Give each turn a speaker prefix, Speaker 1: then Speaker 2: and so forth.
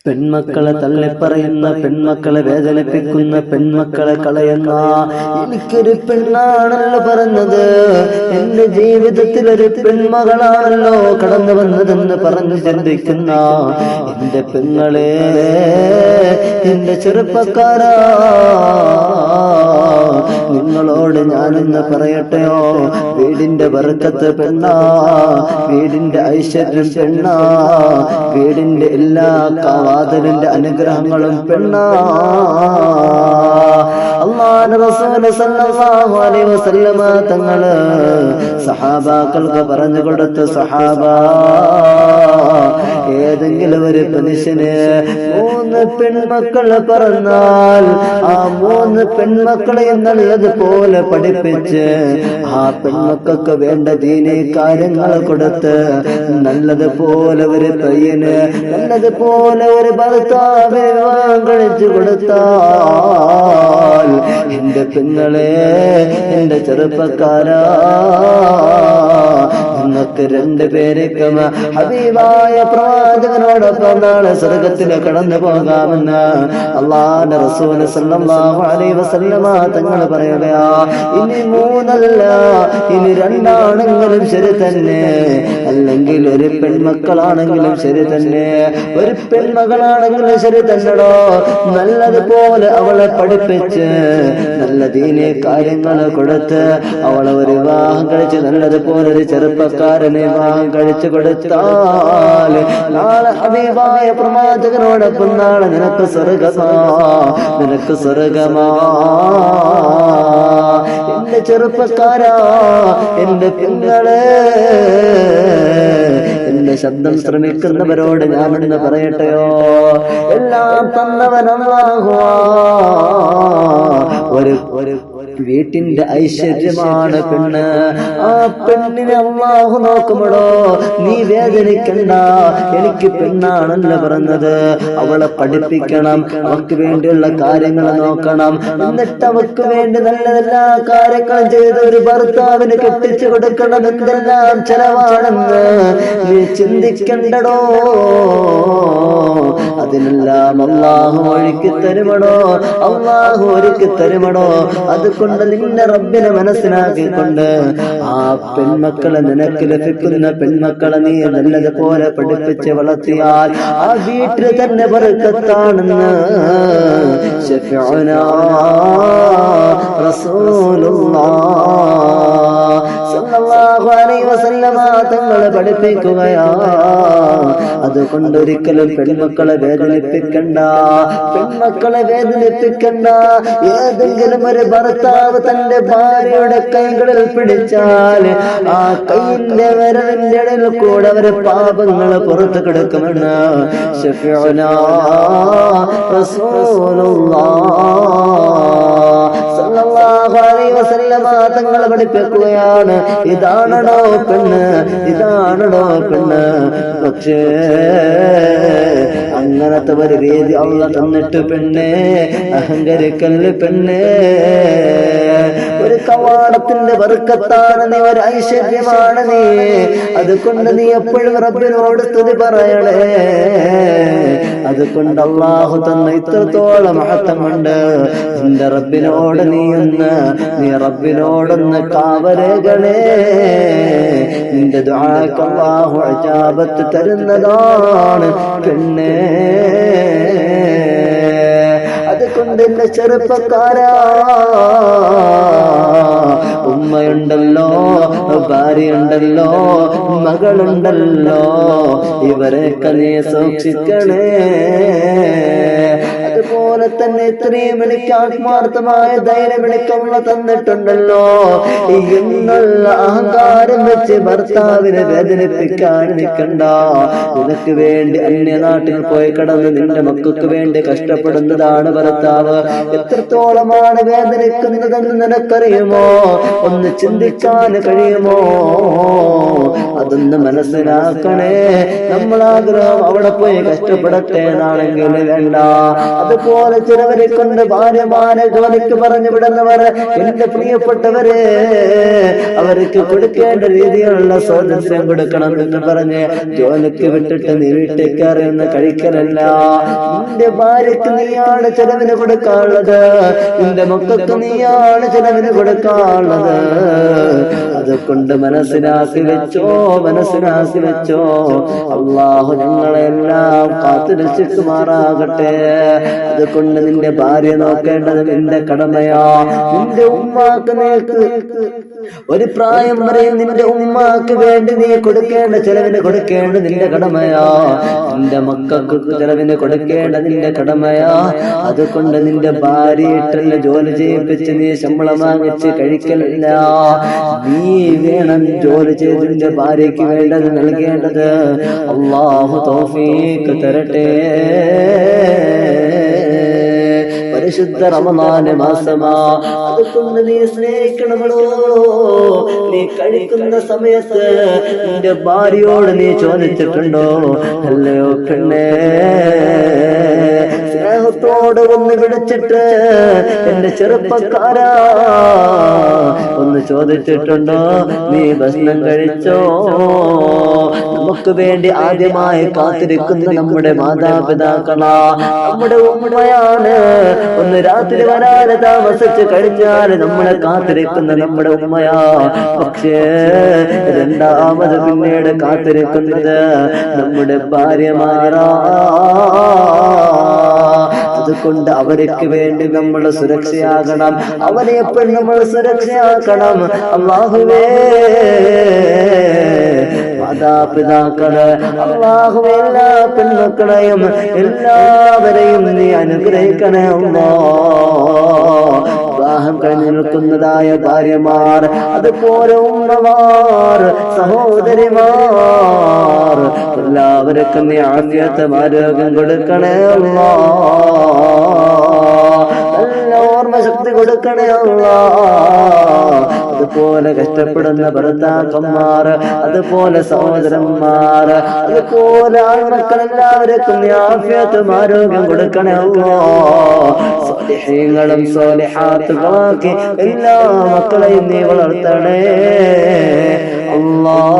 Speaker 1: പെൺമക്കളെ തള്ളിപ്പറയുന്ന, പെൺമക്കളെ വേദനിപ്പിക്കുന്ന, പെൺമക്കളെ കളയുന്ന, എനിക്കൊരു പെണ്ണാണല്ലോ പറഞ്ഞത്, എന്റെ ജീവിതത്തിൽ ഒരു പെൺമകളാണല്ലോ കടന്നു വന്നതെന്ന് പറഞ്ഞ് ചിന്തിക്കുന്ന എന്റെ പെങ്ങളെ, എന്റെ ചെറുപ്പക്കാരാ, നിങ്ങളോട് ഞാനൊന്ന് പറയട്ടെയോ, വീടിന്റെ ബർക്കത്ത് പെണ്ണാ, വീടിന്റെ ഐശ്വര്യം പെണ്ണാ, വീടിന്റെ എല്ലാ വാതിലിന്റെ അനുഗ്രഹങ്ങളും പെണ്ണാ. അല്ലാഹുവിന്റെ റസൂൽ സല്ലല്ലാഹു അലൈഹി വസല്ലമ തങ്ങള് സഹാബാക്കൾക്ക് പറഞ്ഞു കൊടുത്ത, സഹാബ, ഏതെങ്കിലും ഒരു മനുഷ്യന് 3 പെൺമക്കള് പറഞ്ഞാൽ ആ 3 പെൺമക്കളെ നല്ലതുപോലെ പഠിപ്പിച്ച് ആ പെൺമക്കൾക്ക് വേണ്ട ദീനീ കാര്യങ്ങൾ കൊടുത്ത് നല്ലതുപോലെ ഒരു പയ്യന്, നല്ലതുപോലെ ഒരു ഭർത്താവിനെ വിവാഹം കഴിച്ചു കൊടുത്താൽ, എന്റെ പെങ്ങളെ, എന്റെ ചെറുപ്പക്കാരാ, നിങ്ങൾക്ക് 2 പേരേക്കും ഹബീബായ പ്രവാചകനോടൊപ്പം നാളെ സ്വർഗത്തിൽ കടന്നു പോകാമെന്ന് അല്ലാഹുവിന്റെ റസൂൽ സല്ലല്ലാഹു അലൈഹി വസല്ലമ തങ്ങൾ പറയുകയാ. ഇനി 3 അല്ല, ഇനി 2 ആണെങ്കിലും ശരി തന്നെ, അല്ലെങ്കിൽ ഒരു പെൺമക്കളാണെങ്കിലും ശരി തന്നെ, ഒരു പെൺമകളാണെങ്കിലും ശരി തന്നെടോ, നല്ലതുപോലെ അവളെ പഠിപ്പിച്ച് നല്ല ദീനീ കാര്യങ്ങൾ കൊടുത്ത് അവളെ ഒരു വിവാഹം കഴിച്ച് നല്ലതുപോലെ ഒരു ചെറുപ്പക്കാരനെ വിവാഹം കഴിച്ചു കൊടുത്താൽ നാളെ ഹബീബായ പ്രവാചകനോടൊപ്പം നാളെ നിനക്ക് സ്വർഗമാ, നിനക്ക് സ്വർഗമാ. എന്റെ ചെറുപ്പക്കാരാ, എന്റെ പെങ്ങളെ, എന്റെ ശബ്ദം ശ്രമിക്കുന്നവരോട് ഞാനെന്ന് പറയട്ടെയോ, എല്ലാം തന്നവൻ അല്ലാഹുവാ. ഒരു വീട്ടിന്റെ ഐശ്വര്യമാണ് പെണ്ണ്. ആ പെണ്ണിനെ അല്ലാഹു നോക്കുമ്പോഴോ നീ വേദനിക്കണ്ട, എനിക്ക് പെണ്ണാണല്ലോ പറഞ്ഞത്, അവളെ പഠിപ്പിക്കണം, അവൾക്ക് വേണ്ടിയുള്ള കാര്യങ്ങൾ നോക്കണം, എന്നിട്ട് അവൾക്ക് വേണ്ടി നല്ലതെല്ലാ കാര്യങ്ങളും ചെയ്ത് ഒരു ഭർത്താവിന് കെട്ടിച്ചു കൊടുക്കണം. എന്തെല്ലാം ചെലവാണെന്ന് നീ ചിന്തിക്കണ്ടടോ, അതിനെല്ലാം അല്ലാഹു ഒരുക്കി തരുമടോ, അല്ലാഹു ഒരുക്കി തരുമടോ. അതുകൊണ്ട് നിന്റെ റബ്ബിനെ മനസ്സിലാക്കിക്കൊണ്ട് ആ പെൺമക്കളെ, നിനക്ക് ലഭിക്കുന്ന പെൺമക്കളെ നീ നല്ലതുപോലെ പഠിപ്പിച്ച് വളർത്തിയാൽ ആ വീട്ടിൽ തന്നെ ബർക്കത്താണെന്ന് ശഫീഉനാ റസൂലുള്ളാഹ് സല്ലല്ലാഹു അലൈഹി വസല്ലമ തങ്ങളെ പഠിപ്പിക്കുകയാ. അതുകൊണ്ട് ഒരിക്കലും പെൺമക്കളെ വേദനിപ്പിക്കണ്ട, പെൺമക്കളെ വേദനിപ്പിക്കണ്ട. ഏതെങ്കിലും ഒരു ഭർത്താവ് തന്റെ ഭാര്യയുടെ കൈകളിൽ പിടിച്ചാൽ ആ കൈയിന്റെ വിരലിന്റെ ഇടയിൽ കൂടെ അവരെ പാപങ്ങൾ പുറത്തു കിടക്കുമെന്ന് ശഫീഉനാ റസൂലുള്ളാഹ് സല്ലല്ലാഹു അലൈഹി വസല്ലമ തങ്ങൾ പഠിപ്പിക്കുകയാണ്. ഇതാണോ പെണ്ണ്, ഇതാണോ പെണ്ണ്? പക്ഷേ അങ്ങനത്തെ ഒരു രീതി അല്ലാഹു തന്നിട്ട് പെണ്ണെ, അഹങ്കരിക്കല്ല് പെണ്ണെ. ഒരു കവാടത്തിന്റെ ബർക്കത്താണ് നീ, ഒരു ഐശ്വര്യമാണ് നീ. അതുകൊണ്ട് നീ എപ്പോഴും റബ്ബിനോട് സ്തുതി പറയണേ. അതുകൊണ്ട് അല്ലാഹു തന്ന ഇത്രത്തോളം മഹത്വം കൊണ്ട് നിന്റെ റബ്ബിനോട് നീ റബ്ബിനോടൊന്ന് കാവലേകണേ. നിന്റെ ദുആക്ക് അല്ലാഹു ഇജാബത്ത് തരുന്നതാണ് പെണ്ണേ. അതുകൊണ്ട് എന്റെ ചെറുപ്പക്കാരാ, ഉമ്മയുണ്ടല്ലോ, ഭാര്യയുണ്ടല്ലോ, മകളുണ്ടല്ലോ, ഇവരെയൊക്കെ നീ സൂക്ഷിക്കണേ. അതുപോലെ തന്നെ ഇത്രയും എനിക്ക് ആത്മാർത്ഥമായ ധൈര്യം എനിക്കുള്ള തന്നിട്ടുണ്ടല്ലോ എന്നുള്ള അഹങ്കാരം വെച്ച് ഭർത്താവിനെ വേദനിപ്പിക്കാൻ നിൽക്കണ്ട. നിനക്ക് വേണ്ടി അന്യനാട്ടിൽ പോയി കടന്ന് നിന്റെ മക്കൾക്ക് വേണ്ടി കഷ്ടപ്പെടുന്നതാണ് ഭർത്താവ്. എത്രത്തോളമാണ് വേദനിക്കുന്നതെന്ന് നിനക്കറിയുമോ? ഒന്ന് ചിന്തിക്കാൻ കഴിയുമോ? അതൊന്ന് മനസ്സിലാക്കണേ. നമ്മളാഗ്രഹം അവിടെ പോയി കഷ്ടപ്പെടട്ടെ എന്നാണെങ്കിൽ വേണ്ട. അത് അതുപോലെ ചിലവരെ കൊണ്ട് ഭാര്യമാരെ ജോലിക്ക് പറഞ്ഞു വിടുന്നവർ, എന്റെ പ്രിയപ്പെട്ടവരെ, അവർക്ക് കൊടുക്കേണ്ട രീതിയിലുള്ള സ്വാതന്ത്ര്യം കൊടുക്കണം എന്ന് പറഞ്ഞ് ജോലിക്ക് വിട്ടിട്ട് നീ വീട്ടിലേക്ക് അറിയുന്ന കഴിക്കലല്ല. നിന്റെ ഭാര്യക്ക് നീയാണ് ചെലവിന് കൊടുക്കാനുള്ളത്, നിന്റെ മക്കൾക്ക് നീയാണ് ചെലവിന് കൊടുക്കാനുള്ളത്. അതുകൊണ്ട് മനസ്സിലാക്കി വെച്ചോ. അള്ളാഹു ഞങ്ങളെല്ലാം കാത്തുരക്ഷിക്കുമാറാകട്ടെ. അതുകൊണ്ട് നിന്റെ ഭാര്യ നോക്കേണ്ടത് നിന്റെ കടമയാ. നിന്റെ ഉമ്മാക്ക് നീക്ക് ഒരു പ്രായം വരെ നിന്റെ ഉമ്മാക്ക് വേണ്ടി നീ കൊടുക്കേണ്ട ചെലവിന് കൊടുക്കേണ്ട നിന്റെ കടമയാ. നിന്റെ മക്കൾക്ക് ചെലവിന് കൊടുക്കേണ്ട നിന്റെ കടമയാ. അതുകൊണ്ട് നിന്റെ ഭാര്യയിട്ടല്ല ജോലി ചെയ്യിപ്പിച്ച് നീ ശമ്പളം വാങ്ങിച്ച് കഴിക്കലില്ല. നീ വേണം ജോലി ചെയ്ത് നിന്റെ ഭാര്യയ്ക്ക് വേണ്ടത് നൽകേണ്ടത്. അല്ലാഹു തൗഫീഖ് തരട്ടെ. പരിശുദ്ധ റമദാന് മാസമാ, അതുകൊണ്ട് നീ സ്നേഹിക്കണമല്ലോ. നീ കഴിക്കുന്ന സമയത്ത് നിന്റെ ഭാര്യയോട് നീ ചോദിച്ചിട്ടുണ്ടോ? അല്ലയോ പെണ്ണേ, സ്നേഹത്തോട് ഒന്ന് വിളിച്ചിട്ട് എന്റെ ചെറുപ്പക്കാരാ ഒന്ന് ചോദിച്ചിട്ടുണ്ടോ? നീ ഭക്ഷണം കഴിച്ചോ? നമുക്ക് വേണ്ടി ആദ്യമായി കാത്തിരിക്കുന്ന നമ്മുടെ മാതാപിതാക്കളാ, നമ്മുടെ ഉമ്മയാണ്. ഒന്ന് രാത്രി വരാതെ താമസിച്ച് കഴിഞ്ഞാൽ നമ്മളെ കാത്തിരിക്കുന്ന നമ്മുടെ ഉമ്മയാ. പക്ഷേ രണ്ടാമത് പിന്നീട് കാത്തിരിക്കുന്നത് നമ്മുടെ ഭാര്യമാരാ. അതുകൊണ്ട് അവർക്ക് വേണ്ടി നമ്മൾ സുരക്ഷയാകണം, അവരെ എപ്പോഴും നമ്മൾ സുരക്ഷയാക്കണം. അല്ലാഹുവേ, മാതാപിതാക്കള്, അല്ലാഹുവേ, എല്ലാ പെൺമക്കളെയും എല്ലാവരെയും നീ അനുഗ്രഹിക്കണേ അല്ലാഹ്. വിവാഹം കഴിഞ്ഞു നിൽക്കുന്നതായ ഭാര്യമാർ, അതുപോലെ ഉമ്മമാർ, സഹോദരിമാർ, എല്ലാവർക്കും നീ ആഫിയത്തും ആരോഗ്യം കൊടുക്കണേ അല്ലാഹ്. നല്ല ഓർമ്മശക്തി കൊടുക്കണേ അല്ലാഹ്. അതുപോലെ കഷ്ടപ്പെടുന്ന ഭർത്താക്കന്മാർ, അതുപോലെ സഹോദരന്മാർ, അതുപോലെ ആൺമക്കൾ, എല്ലാവർക്കും നീ ആഫിയത്തും ആരോഗ്യം കൊടുക്കണേ അല്ലാഹ്. സ്വാലിഹീങ്ങളും സ്വാലിഹാത്തുകളാക്കി എല്ലാ മക്കളെയും നീ വളർത്തണേ അല്ലാഹ്.